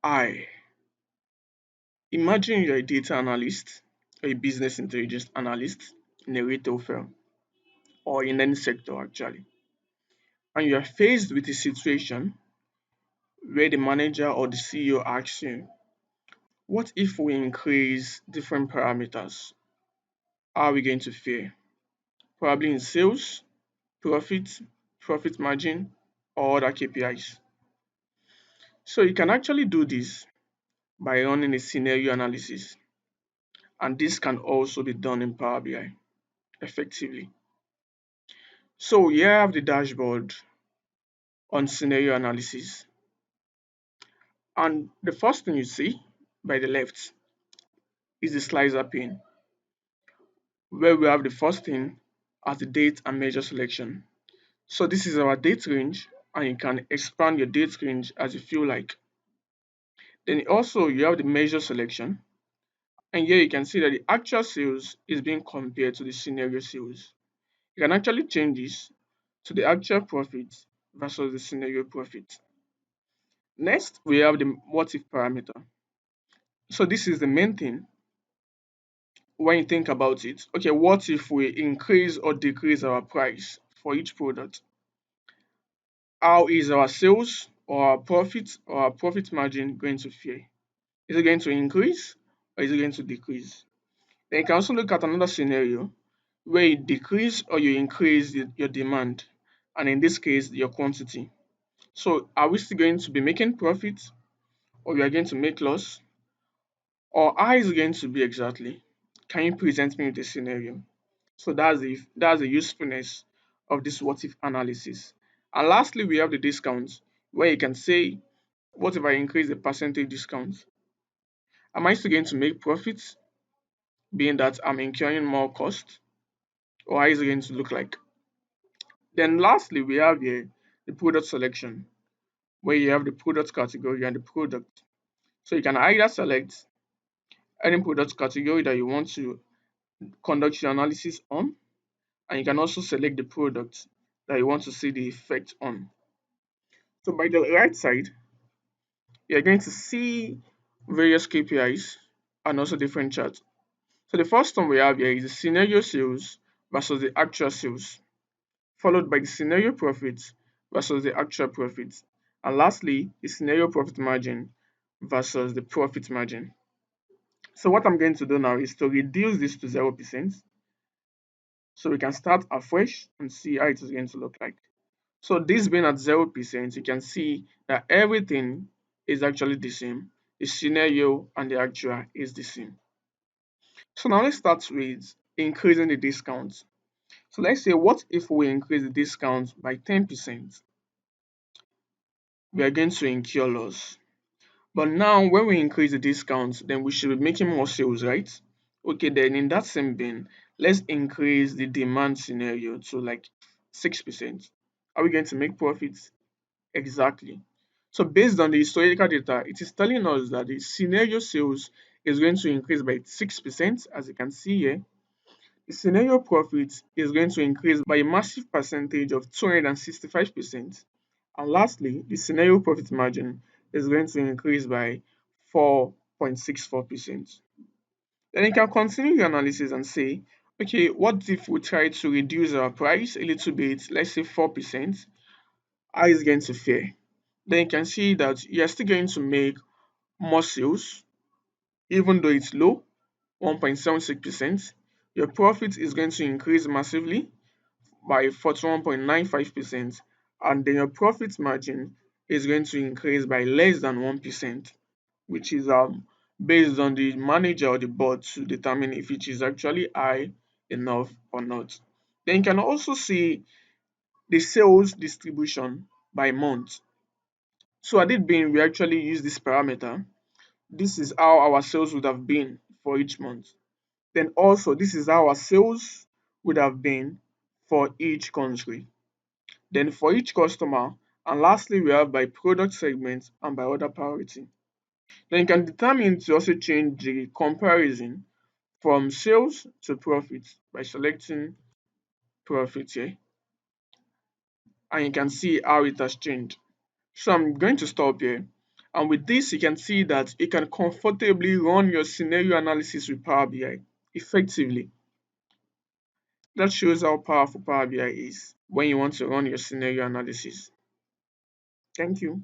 I. Imagine you're a data analyst or a business intelligence analyst in a retail firm or in any sector actually, and you are faced with a situation where the manager or the CEO asks you, what if we increase different parameters? How are we going to fare? Probably in sales, profit, profit margin, or other KPIs. So you can actually do this by running a scenario analysis, and this can also be done in Power BI effectively. So here I have the dashboard on scenario analysis, and the first thing you see by the left is the slicer pane, where we have the first thing as the date and measure selection. So this is our date range, and you can expand your date range as you feel like. Then also you have the measure selection, and here you can see that the actual sales is being compared to the scenario sales. You can actually change this to the actual profit versus the scenario profit. Next, we have the what if parameter. So this is the main thing when you think about it. Okay, what if we increase or decrease our price for each product? How is our sales or our profit margin going to fare? Is it going to increase or is it going to decrease? Then you can also look at another scenario where you decrease or you increase your demand, and in this case, your quantity. So, are we still going to be making profit, or we are going to make loss, or how is it going to be exactly? Can you present me with a scenario? So that's the usefulness of this what if analysis. And lastly, we have the discounts where you can say, what if I increase the percentage discount? Am I still going to make profits, being that I'm incurring more cost, or how is it going to look like? Then lastly, we have here the product selection, where you have the product category and the product. So you can either select any product category that you want to conduct your analysis on, and you can also select the product that you want to see the effect on. So by the right side, you're going to see various KPIs and also different charts. So the first one we have here is the scenario sales versus the actual sales, followed by the scenario profit versus the actual profit, and lastly, the scenario profit margin versus the profit margin. So what I'm going to do now is to reduce this to 0%, so we can start afresh and see how it is going to look like. So this being at 0%, you can see that everything is actually the same. The scenario and the actual is the same. So now let's start with increasing the discount. So let's say, what if we increase the discount by 10%? We are going to incur loss. But now when we increase the discount, then we should be making more sales, right? Okay, then in that same vein, let's increase the demand scenario to like 6%. Are we going to make profits? Exactly. So based on the historical data, it is telling us that the scenario sales is going to increase by 6%, as you can see here. The scenario profit is going to increase by a massive percentage of 265%. And lastly, the scenario profit margin is going to increase by 4.64%. Then you can continue your analysis and say, okay, what if we try to reduce our price a little bit, let's say 4%? How is it going to fare? Then you can see that you're still going to make more sales, even though it's low, 1.76%. Your profit is going to increase massively by 41.95%, and then your profit margin is going to increase by less than 1%, which is based on the manager or the board to determine if it is actually high enough or not. Then you can also see the sales distribution by month. So had it been we actually use this parameter, this is how our sales would have been for each month. Then also this is how our sales would have been for each country. Then for each customer, and lastly we have by product segment and by order priority. Then you can determine to also change the comparison from sales to profit by selecting profit here, and you can see how it has changed. So I'm going to stop here And with this, you can see that you can comfortably run your scenario analysis with Power BI effectively. That shows how powerful Power BI is when you want to run your scenario analysis. Thank you.